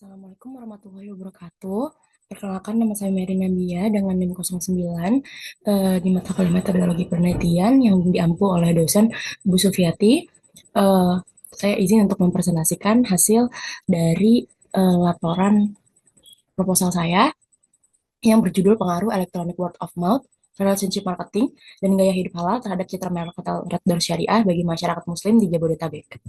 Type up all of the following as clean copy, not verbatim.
Assalamualaikum warahmatullahi wabarakatuh. Perkenalkan, nama saya Mary Nabia dengan NIM 09 di mata kuliah metodologi penelitian yang diampu oleh dosen Bu Sufiati. Eh, saya izin untuk mempresentasikan hasil dari laporan proposal saya yang berjudul Pengaruh Electronic Word of Mouth, Relationship Marketing, dan Gaya Hidup Halal terhadap Citra Merek Hotel Red Door Syariah bagi masyarakat Muslim di Jabodetabek.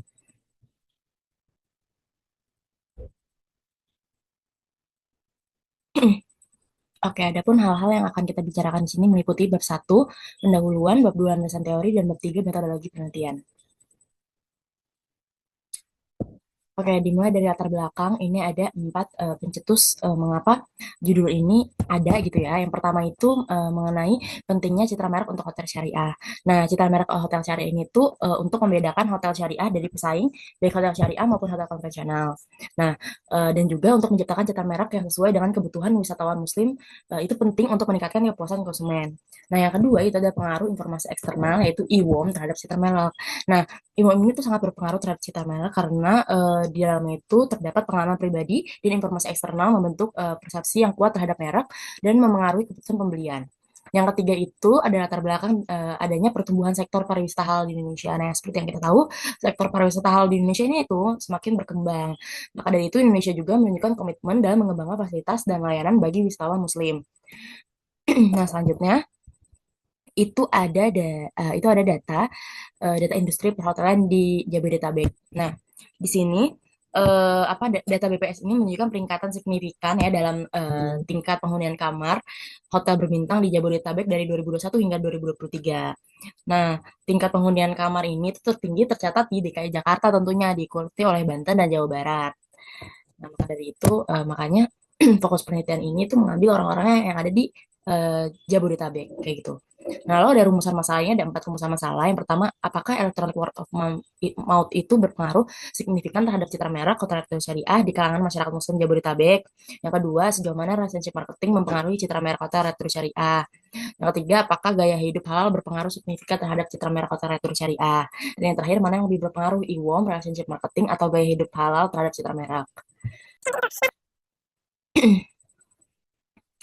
Oke, adapun hal-hal yang akan kita bicarakan di sini meliputi bab satu pendahuluan, bab 2 landasan teori, dan bab 3 metodologi penelitian. Oke, dimulai dari latar belakang, ini ada 4 pencetus mengapa judul ini ada gitu ya. Yang pertama itu mengenai pentingnya citra merek untuk hotel syariah. Nah, citra merek hotel syariah ini tuh untuk membedakan hotel syariah dari pesaing, baik hotel syariah maupun hotel konvensional. Nah, dan juga untuk menciptakan citra merek yang sesuai dengan kebutuhan wisatawan muslim, itu penting untuk meningkatkan kepuasan konsumen. Nah, yang kedua itu ada pengaruh informasi eksternal, yaitu e-worm terhadap citra merek. Nah, Imo ini tuh sangat berpengaruh terhadap citra merek karena di dalamnya itu terdapat pengalaman pribadi dan informasi eksternal membentuk persepsi yang kuat terhadap merek dan memengaruhi keputusan pembelian. Yang ketiga itu ada latar belakang adanya pertumbuhan sektor pariwisata halal di Indonesia. Nah, seperti yang kita tahu, sektor pariwisata halal di Indonesia ini itu semakin berkembang. Maka dari itu Indonesia juga menunjukkan komitmen dalam mengembangkan fasilitas dan layanan bagi wisatawan Muslim. Nah, selanjutnya itu ada data industri perhotelan di Jabodetabek. Nah, di sini data BPS ini menunjukkan peningkatan signifikan ya dalam tingkat penghunian kamar hotel berbintang di Jabodetabek dari 2021 hingga 2023. Nah, tingkat penghunian kamar ini itu tertinggi tercatat di DKI Jakarta tentunya diikuti oleh Banten dan Jawa Barat. Nah, maka dari itu makanya fokus penelitian ini tuh mengambil orang-orangnya yang ada di Jabodetabek kayak gitu. Nah, lalu ada rumusan masalahnya, ada 4 rumusan masalah. Yang pertama, apakah electronic word of mouth itu berpengaruh signifikan terhadap citra merek hotel syariah di kalangan masyarakat muslim Jabodetabek? Yang kedua, sejauh mana relationship marketing mempengaruhi citra merek hotel syariah? Yang ketiga, apakah gaya hidup halal berpengaruh signifikan terhadap citra merek hotel syariah? Dan yang terakhir, mana yang lebih berpengaruh, e-worm, relationship marketing, atau gaya hidup halal terhadap citra merek?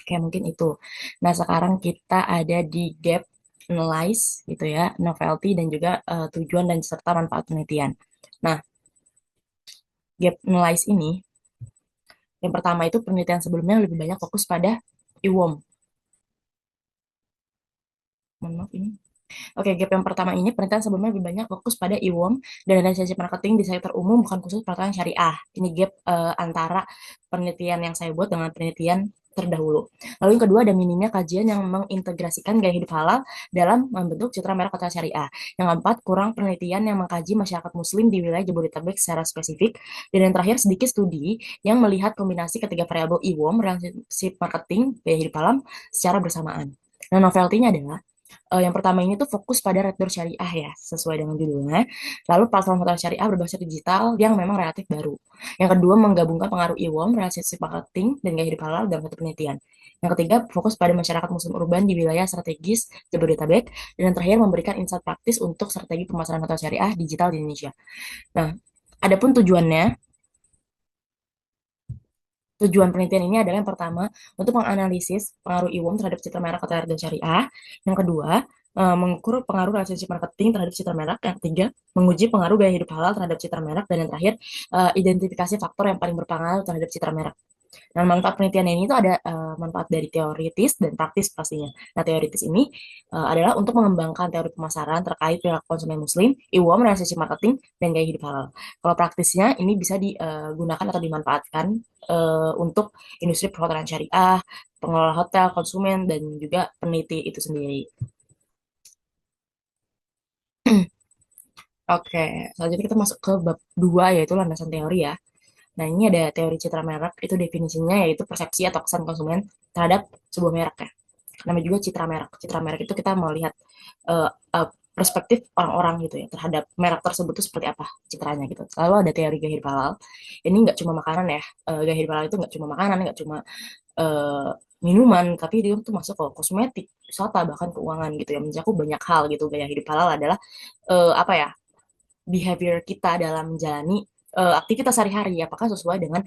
Kayak mungkin itu. Nah, sekarang kita ada di gap analyze gitu ya, novelty dan juga tujuan dan serta manfaat penelitian. Nah, gap analyze ini yang pertama itu penelitian sebelumnya lebih banyak fokus pada e-worm. Mohon maaf ini. Oke, gap yang pertama ini penelitian sebelumnya lebih banyak fokus pada e-worm dan relationship marketing di sektor umum bukan khusus perhotelan syariah. Ini gap antara penelitian yang saya buat dengan penelitian terdahulu. Lalu yang kedua ada minimnya kajian yang mengintegrasikan gaya hidup halal dalam membentuk citra merek hotel syariah. Yang keempat, kurang penelitian yang mengkaji masyarakat muslim di wilayah Jabodetabek secara spesifik. Dan yang terakhir, sedikit studi yang melihat kombinasi ketiga variabel e-worm, relationship marketing, gaya hidup halal secara bersamaan. Nah, novelty-nya adalah yang pertama ini tuh fokus pada Red Door Syariah ya, sesuai dengan judulnya. Lalu platform hotel syariah berbasis digital yang memang relatif baru. Yang kedua, menggabungkan pengaruh e-worm, relationship marketing, dan gaya hidup halal dalam satu penelitian. Yang ketiga, fokus pada masyarakat muslim urban di wilayah strategis Jabodetabek. Dan yang terakhir, memberikan insight praktis untuk strategi pemasaran hotel syariah digital di Indonesia. Nah, adapun tujuannya, tujuan penelitian ini adalah yang pertama, untuk menganalisis pengaruh e-worm terhadap citra merek hotel dan syariah. Yang kedua, mengukur pengaruh relationship marketing terhadap citra merek. Yang ketiga, menguji pengaruh gaya hidup halal terhadap citra merek. Dan yang terakhir, identifikasi faktor yang paling berpengaruh terhadap citra merek. Nah, manfaat penelitian ini itu ada manfaat dari teoritis dan praktis pastinya. Nah, teoritis ini adalah untuk mengembangkan teori pemasaran terkait perilaku konsumen muslim, e-worm, relationship marketing, dan gaya hidup halal. Kalau praktisnya ini bisa digunakan atau dimanfaatkan untuk industri perhotelan syariah, pengelola hotel, konsumen, dan juga peneliti itu sendiri. Oke, selanjutnya kita masuk ke bab 2 yaitu landasan teori ya. Nah, ini ada teori citra merek, itu definisinya yaitu persepsi atau kesan konsumen terhadap sebuah merek ya. Namanya juga citra merek. Citra merek itu kita mau lihat uh, uh, perspektif orang-orang gitu ya terhadap merek tersebut itu seperti apa citranya gitu. Lalu ada teori gaya hidup halal. Ini nggak cuma makanan ya. Gaya hidup halal itu nggak cuma makanan, nggak cuma uh, minuman, tapi dia tuh masuk ke kosmetik, wisata, bahkan keuangan gitu ya. Mencakup banyak hal gitu. Gaya hidup halal adalah apa ya behavior kita dalam menjalani aktivitas sehari-hari apakah sesuai dengan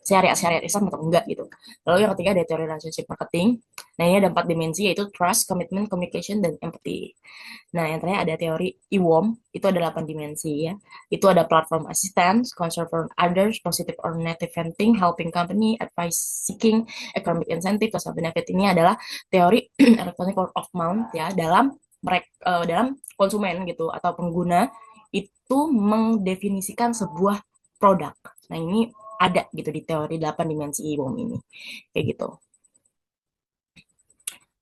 syariat Islam atau enggak gitu. Lalu yang ketiga ada teori relationship marketing. Nah, ini ada 4 dimensi yaitu trust, commitment, communication, dan empathy. Nah, yang terakhir ada teori IWOM, itu ada 8 dimensi ya. Itu ada platform assistance, concern for others, positive or negative venting, helping company, advice seeking, economic incentive, social benefit. Ini adalah teori electronic word of mouth ya dalam dalam konsumen gitu atau pengguna itu mengdefinisikan sebuah produk. Nah, ini ada gitu di teori 8 dimensi IWOM ini. Kayak gitu.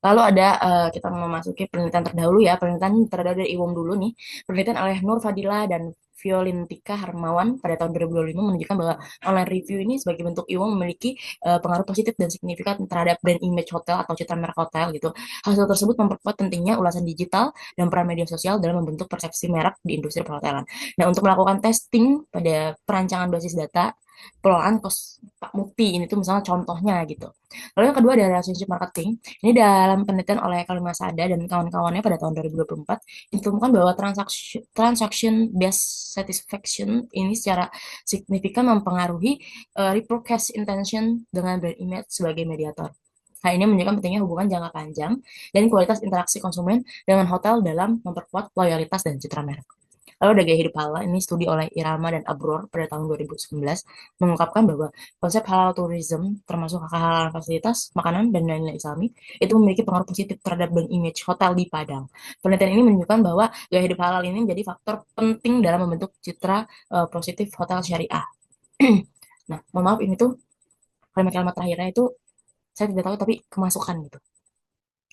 Lalu ada kita memasuki penelitian terdahulu ya, penelitian terdahulu dari IWOM dulu nih. Penelitian oleh Nur Fadila dan Violintika Hermawan pada tahun 2025 menunjukkan bahwa online review ini sebagai bentuk IWOM memiliki pengaruh positif dan signifikan terhadap brand image hotel atau citra merek hotel gitu. Hasil tersebut memperkuat pentingnya ulasan digital dan peran media sosial dalam membentuk persepsi merek di industri perhotelan. Nah, untuk melakukan testing pada perancangan basis data pengelolaan kos Pak Mukti ini tuh misalnya contohnya gitu. Lalu yang kedua adalah relationship marketing. Ini dalam penelitian oleh Kalimasada dan kawan-kawannya pada tahun 2024 ditemukan bahwa transaction based satisfaction ini secara signifikan mempengaruhi repurchase intention dengan brand image sebagai mediator. Hal ini menunjukkan pentingnya hubungan jangka panjang dan kualitas interaksi konsumen dengan hotel dalam memperkuat loyalitas dan citra merek. Lalu ada gaya hidup halal, ini studi oleh Irama dan Abror pada tahun 2019 mengungkapkan bahwa konsep halal tourism termasuk kehalalan fasilitas, makanan, dan nilai-nilai islami itu memiliki pengaruh positif terhadap brand image hotel di Padang. Penelitian ini menunjukkan bahwa gaya hidup halal ini menjadi faktor penting dalam membentuk citra positif hotel syariah. Nah, mohon maaf ini tuh kalimat-kalimat terakhirnya itu saya tidak tahu tapi kemasukan gitu,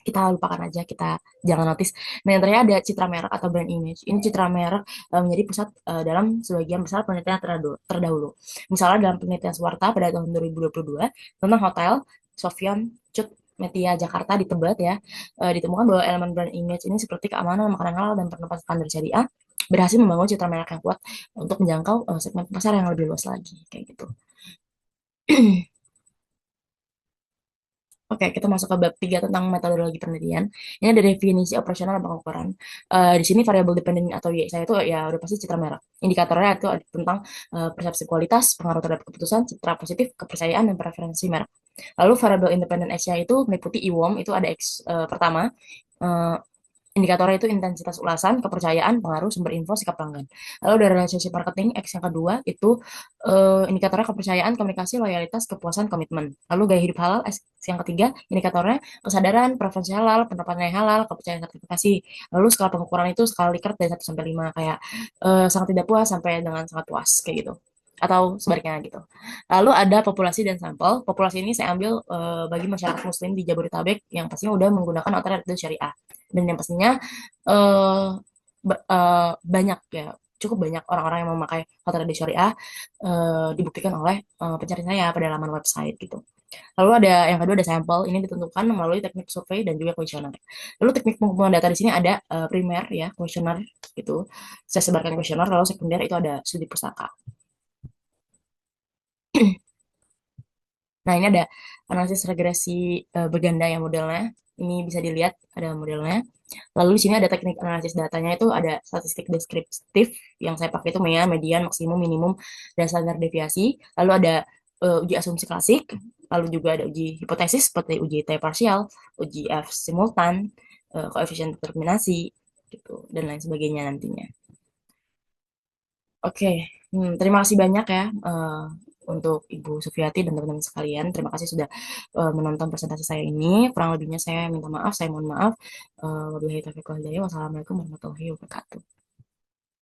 kita lupakan aja, kita jangan notice. Nah, yang terakhir ada citra merek atau brand image. Ini citra merek menjadi pusat dalam sebagian besar penelitian terdahulu. Misalnya dalam penelitian Swarta pada tahun 2022 tentang hotel Sofyan Cut Metia Jakarta di Tebet ya, ditemukan bahwa elemen brand image ini seperti keamanan, makanan halal, dan penempatan standar syariah berhasil membangun citra merek yang kuat untuk menjangkau segmen pasar yang lebih luas lagi, kayak gitu. Oke, kita masuk ke bab 3 tentang metodologi penelitian. Ini ada definisi operasional dan pengukuran. Di sini variabel dependen atau YSA itu ya udah pasti citra merek. Indikatornya itu ada tentang persepsi kualitas, pengaruh terhadap keputusan, citra positif, kepercayaan, dan preferensi merek. Lalu variabel independen SCA itu meliputi IWOM, itu ada X pertama, eh, indikatornya itu intensitas ulasan, kepercayaan, pengaruh, sumber info, sikap pelanggan. Lalu dari relationship marketing, X yang kedua, itu indikatornya kepercayaan, komunikasi, loyalitas, kepuasan, komitmen. Lalu gaya hidup halal, X yang ketiga, indikatornya kesadaran, preferensi halal, penerapan nilai halal, kepercayaan sertifikasi. Lalu skala pengukuran itu skala Likert dari 1 sampai 5, kayak sangat tidak puas sampai dengan sangat puas, kayak gitu. Atau sebaliknya gitu. Lalu ada populasi dan sampel. Populasi ini saya ambil bagi masyarakat muslim di Jabodetabek yang pastinya udah menggunakan alternatif syariah dan yang pastinya eh, banyak ya, cukup banyak orang-orang yang memakai hotel di syariah dibuktikan oleh pencari saya pada laman website gitu. Lalu ada yang kedua ada sampel, ini ditentukan melalui teknik survei dan juga kuesioner. Lalu teknik pengumpulan data di sini ada primer ya, kuesioner gitu. Saya sebarkan kuesioner, lalu sekunder itu ada studi pustaka. Nah, ini ada analisis regresi berganda yang modelnya. Ini bisa dilihat ada modelnya. Lalu di sini ada teknik analisis datanya itu ada statistik deskriptif yang saya pakai itu median, maksimum, minimum, dan standar deviasi. Lalu ada uji asumsi klasik, lalu juga ada uji hipotesis seperti uji T parsial, uji F simultan, koefisien determinasi, gitu, dan lain sebagainya nantinya. Oke, terima kasih banyak ya untuk Ibu Sufiati dan teman-teman sekalian. Terima kasih sudah menonton presentasi saya ini. Kurang lebihnya saya minta maaf, saya mohon maaf. Wabillahi taufiq wal hidayah. Wassalamualaikum warahmatullahi wabarakatuh.